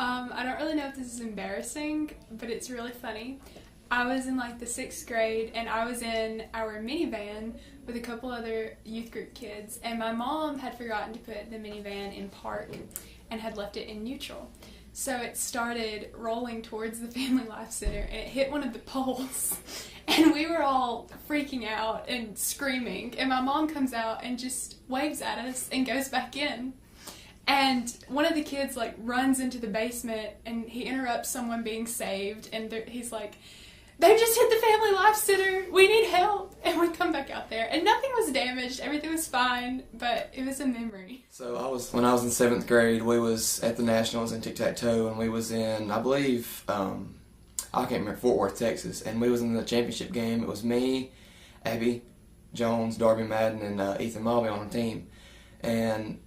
I don't really know if this is embarrassing, but it's really funny. I was in like the 6th grade and I was in our minivan with a couple other youth group kids, and my mom had forgotten to put the minivan in park and had left it in neutral. So it started rolling towards the Family Life Center and it hit one of the poles and we were all freaking out and screaming, and my mom comes out and just waves at us and goes back in. And one of the kids like runs into the basement and he interrupts someone being saved, and he's like, "They just hit the Family Life Center, we need help." And we come back out there and nothing was damaged, everything was fine, but it was a memory. So when I was in 7th grade, we was at the Nationals in tic-tac-toe, and we was in, I believe, I can't remember, Fort Worth, Texas, and we was in the championship game. It was me, Abby Jones, Darby Madden, and Ethan Mulvey on the team. And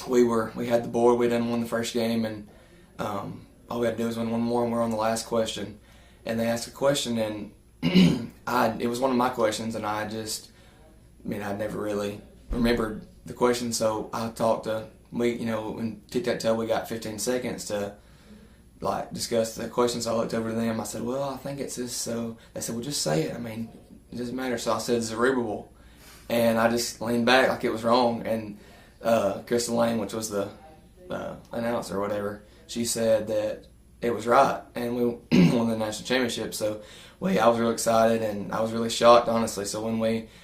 we had the board, we done won the first game, and all we had to do was win one more, and we're on the last question. And they asked a question, and it was one of my questions, and I'd never really remembered the question, so I talked to, in tic-tac-toe we got 15 seconds to discuss the question, so I looked over to them, I said, "Well, I think it's this," so they said, "Well, just say it, it doesn't matter." So I said, "Zerubbabel," and I just leaned back like it was wrong, and Crystal Lane, which was the announcer or whatever, she said that it was right, and we won the national championship. So I was really excited, and I was really shocked, honestly. So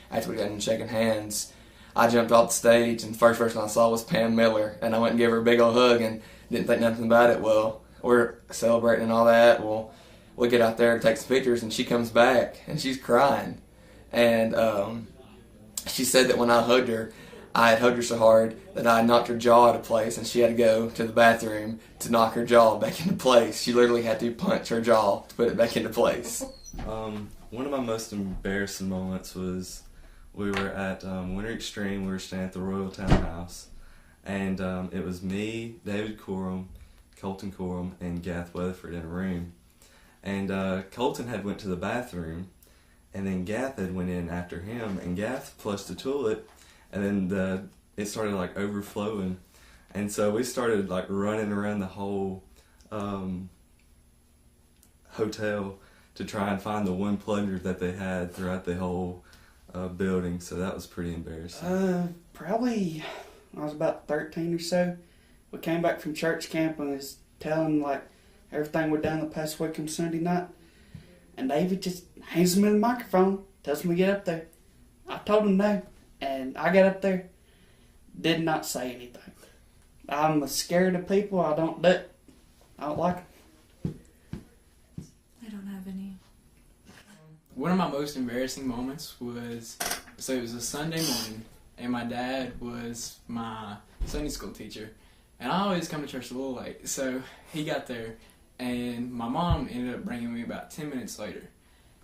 after we got in shaking hands, I jumped off the stage, and the first person I saw was Pam Miller, and I went and gave her a big old hug and didn't think nothing about it. Well, we're celebrating and all that. Well, we get out there and take some pictures, and she comes back, and she's crying. And she said that when I hugged her, I had hugged her so hard that I knocked her jaw out of place, and she had to go to the bathroom to knock her jaw back into place. She literally had to punch her jaw to put it back into place. One of my most embarrassing moments was we were at Winter Extreme. We were staying at the Royal Townhouse, and it was me, David Corum, Colton Corum, and Gath Weatherford in a room. And Colton had went to the bathroom, and then Gath had went in after him, and Gath flushed the toilet, and then it started overflowing, and so we started running around the whole hotel to try and find the one plunger that they had throughout the whole building. So that was pretty embarrassing. Probably I was about 13 or so. We came back from church camp and was telling everything we'd done the past week on Sunday night, and David just hands me the microphone, tells me to get up there. I told him no. And I got up there, did not say anything. I'm scared of people. I don't do it. I don't like them. I don't have any. One of my most embarrassing moments it was a Sunday morning, and my dad was my Sunday school teacher. And I always come to church a little late, so he got there, and my mom ended up bringing me about 10 minutes later.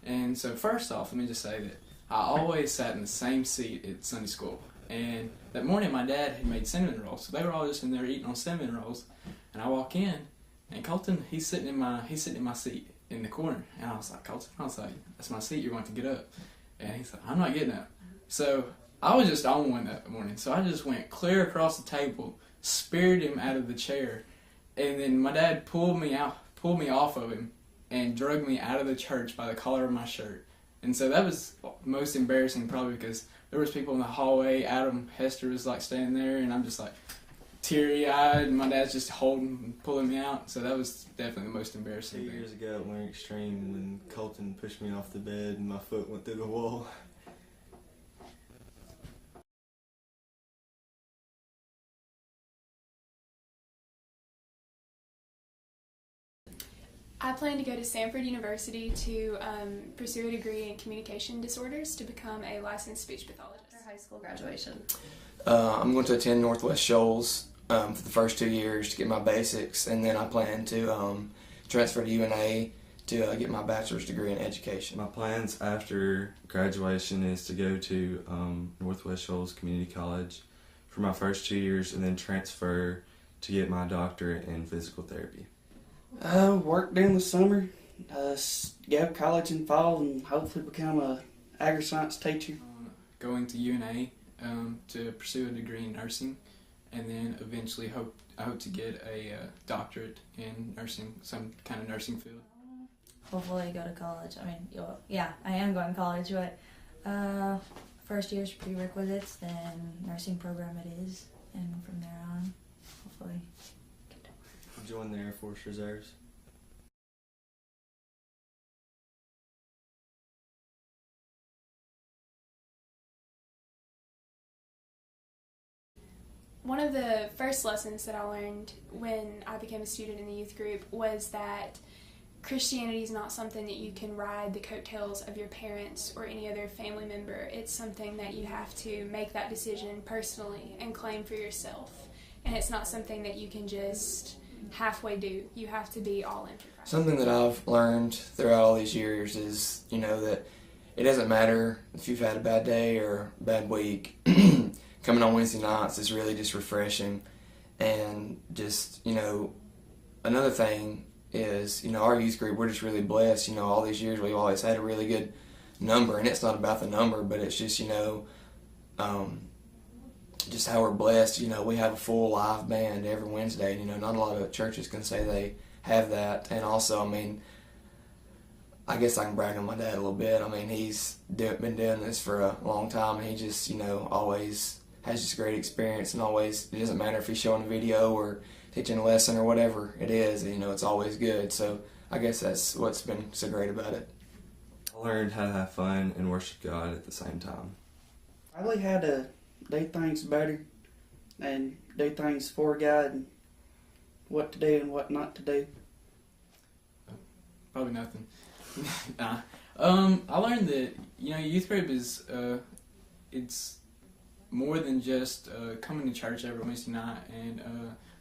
And so first off, let me just say that I always sat in the same seat at Sunday school, and that morning my dad had made cinnamon rolls, so they were all just in there eating on cinnamon rolls, and I walk in, and Colton, he's sitting in my seat in the corner, and I was like, "Colton," I was like, "That's my seat, you're going to get up." And he's like, "I'm not getting up." So I was just on one that morning, so I just went clear across the table, speared him out of the chair, and then my dad pulled me off of him, and dragged me out of the church by the collar of my shirt. And so that was most embarrassing, probably because there was people in the hallway. Adam Hester was standing there, and I'm just teary-eyed, and my dad's just pulling me out. So that was definitely the most embarrassing thing. 2 years ago at Winter Extreme, when Colton pushed me off the bed and my foot went through the wall. I plan to go to Stanford University to pursue a degree in communication disorders to become a licensed speech pathologist. After high school graduation. I'm going to attend Northwest Shoals for the first 2 years to get my basics, and then I plan to transfer to UNA to get my bachelor's degree in education. My plans after graduation is to go to Northwest Shoals Community College for my first 2 years, and then transfer to get my doctorate in physical therapy. Work during the summer, go to college in fall, and hopefully become a agri-science teacher. Going to UNA to pursue a degree in nursing, and then eventually hope I hope to get a doctorate in nursing, some kind of nursing field. Hopefully go to college. I mean, yeah, I am going to college, but first year's prerequisites, then nursing program it is, and from there on, hopefully. Join the Air Force Reserves. One of the first lessons that I learned when I became a student in the youth group was that Christianity is not something that you can ride the coattails of your parents or any other family member. It's something that you have to make that decision personally and claim for yourself. And it's not something that you can just halfway do. You have to be all in for Christ. Something that I've learned throughout all these years is, that it doesn't matter if you've had a bad day or a bad week. Coming on Wednesday nights is really just refreshing. And just, another thing is, our youth group, we're just really blessed. All these years we've always had a really good number, and it's not about the number, but it's just, just how we're blessed. We have a full live band every Wednesday. Not a lot of churches can say they have that. And also, I guess I can brag on my dad a little bit. He's been doing this for a long time, and he just, always has just great experience, and always, it doesn't matter if he's showing a video or teaching a lesson or whatever it is, it's always good. So I guess that's what's been so great about it. I learned how to have fun and worship God at the same time. I really had to do things better and do things for God and what to do and what not to do. Probably nothing. Nah. I learned that, youth group is, it's more than just coming to church every Wednesday night and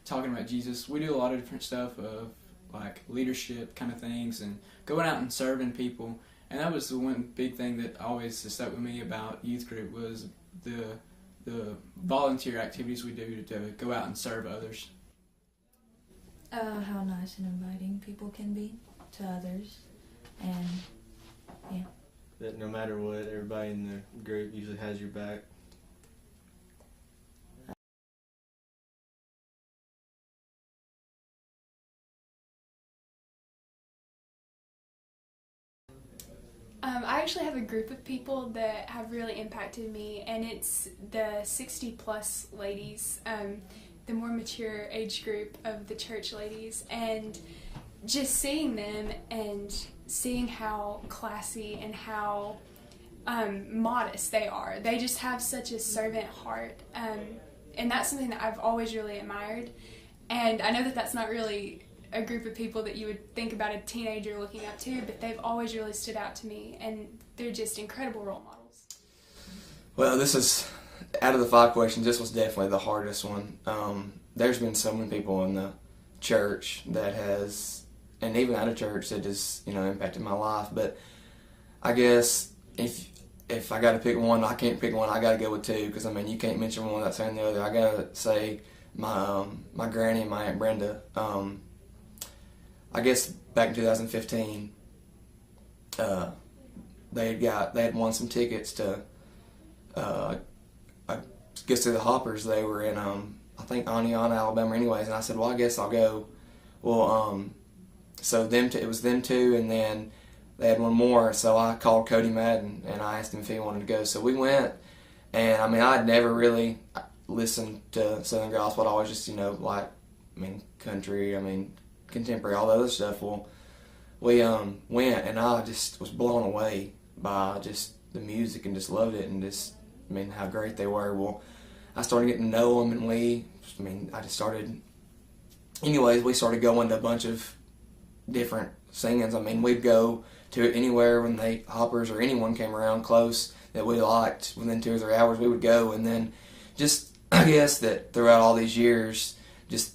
talking about Jesus. We do a lot of different stuff of like leadership kind of things and going out and serving people. And that was the one big thing that always stuck with me about youth group was the volunteer activities we do to go out and serve others. How nice and inviting people can be to others, and yeah. That no matter what, everybody in the group usually has your back. I actually have a group of people that have really impacted me, and it's the 60-plus ladies, the more mature age group of the church ladies, and just seeing them and seeing how classy and how modest they are. They just have such a servant heart, and that's something that I've always really admired. And I know that that's not really a group of people that you would think about a teenager looking up to, but they've always really stood out to me, and they're just incredible role models. Well, this is, out of the 5 questions, this was definitely the hardest one. There's been so many people in the church that has, and even out of church, that has, impacted my life. But I guess if I got to pick one, I can't pick one. I got to go with 2, because you can't mention one without saying the other. I got to say my granny and my Aunt Brenda. I guess back in 2015, they had won some tickets to, I guess, to the Hoppers. They were in, I think, Aniana, Alabama anyways, and I said, well, I guess I'll go. Well, so it was them 2, and then they had one more, so I called Cody Madden, and I asked him if he wanted to go. So we went, and, I'd never really listened to Southern Gospel. I always just, country, contemporary, all the other stuff. Well, we went, and I just was blown away by just the music and just loved it, and just, how great they were. Well, I started getting to know them, and I just started, anyways, we started going to a bunch of different singings. We'd go to anywhere when the Hoppers or anyone came around close that we liked. Within 2 or 3 hours, we would go, and then just, I guess that throughout all these years, just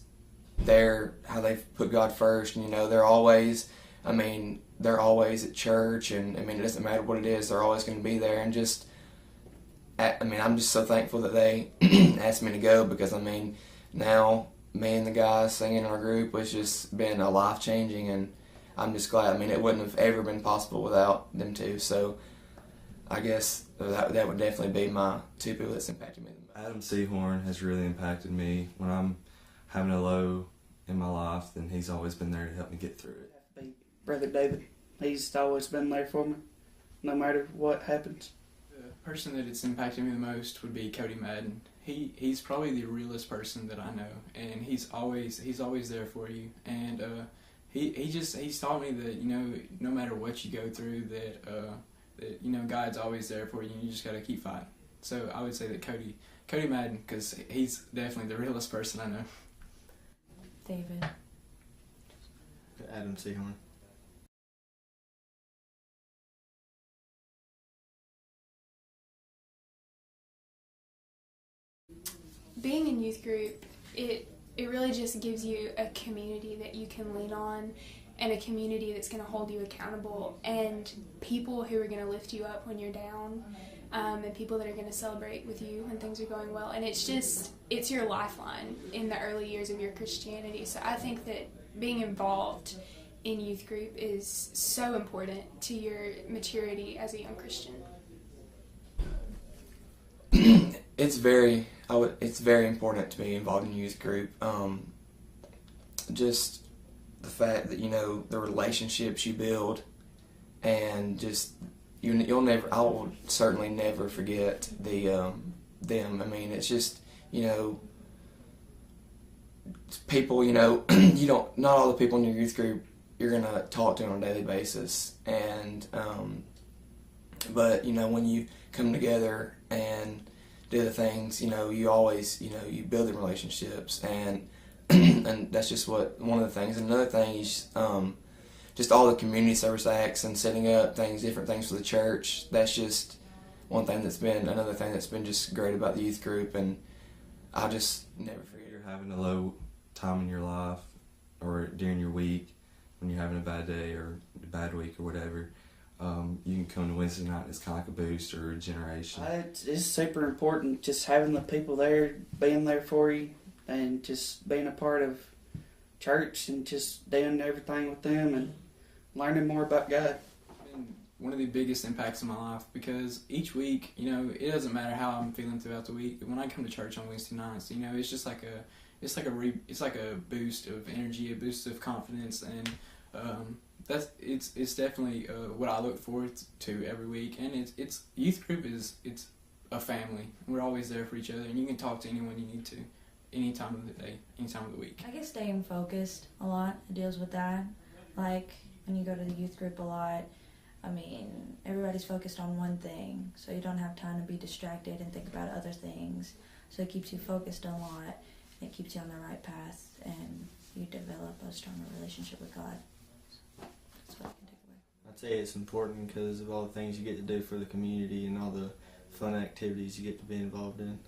how they've put God first, and they're always at church, and it doesn't matter what it is, they're always going to be there, and just I'm just so thankful that they asked me to go, because now me and the guys singing in our group was just been a life changing, and I'm just glad. It wouldn't have ever been possible without them 2. So I guess that would definitely be my 2 people that's impacted me. Adam Seahorn has really impacted me. When I'm having a low in my life, then he's always been there to help me get through it. Brother David, he's always been there for me, no matter what happens. The person that it's impacted me the most would be Cody Madden. He's probably the realest person that I know, and he's always there for you. And he's taught me that, you know, no matter what you go through, that you know, God's always there for you, and you just got to keep fighting. So I would say that Cody Madden, because he's definitely the realest person I know. David. Adam Seahorn. Being in youth group, it really just gives you a community that you can lean on, and a community that's going to hold you accountable, and people who are going to lift you up when you're down, and people that are going to celebrate with you when things are going well. And it's your lifeline in the early years of your Christianity. So I think that being involved in youth group is so important to your maturity as a young Christian. It's very important to be involved in youth group. Just the fact that, you know, the relationships you build, and just I will certainly never forget them. I mean, it's just, you know, people, you know, not all the people in your youth group you're gonna talk to on a daily basis, and but, you know, when you come together and do the things, you know, you always, you know, you build the relationships, and and that's just one of the things. And another thing is just all the community service acts and setting up different things for the church. That's just another thing that's been just great about the youth group, and I'll just never forget it. You're having a low time in your life, or during your week, when you're having a bad day or a bad week or whatever, you can come to Wednesday night. It's kind of like a boost or a generation. It's super important, just having the people there, being there for you, and just being a part of church, and just doing everything with them and learning more about God. Been one of the biggest impacts in my life, because each week, you know, it doesn't matter how I'm feeling throughout the week. When I come to church on Wednesday nights, you know, it's just like a boost of energy, a boost of confidence, and it's definitely what I look forward to every week. And it's youth group it's a family. We're always there for each other, and you can talk to anyone you need to, any time of the day, any time of the week. I guess staying focused a lot. It deals with that. Like when you go to the youth group a lot, I mean, everybody's focused on one thing, so you don't have time to be distracted and think about other things. So it keeps you focused a lot. It keeps you on the right path, and you develop a stronger relationship with God. That's what I can take away. I'd say it's important because of all the things you get to do for the community and all the fun activities you get to be involved in.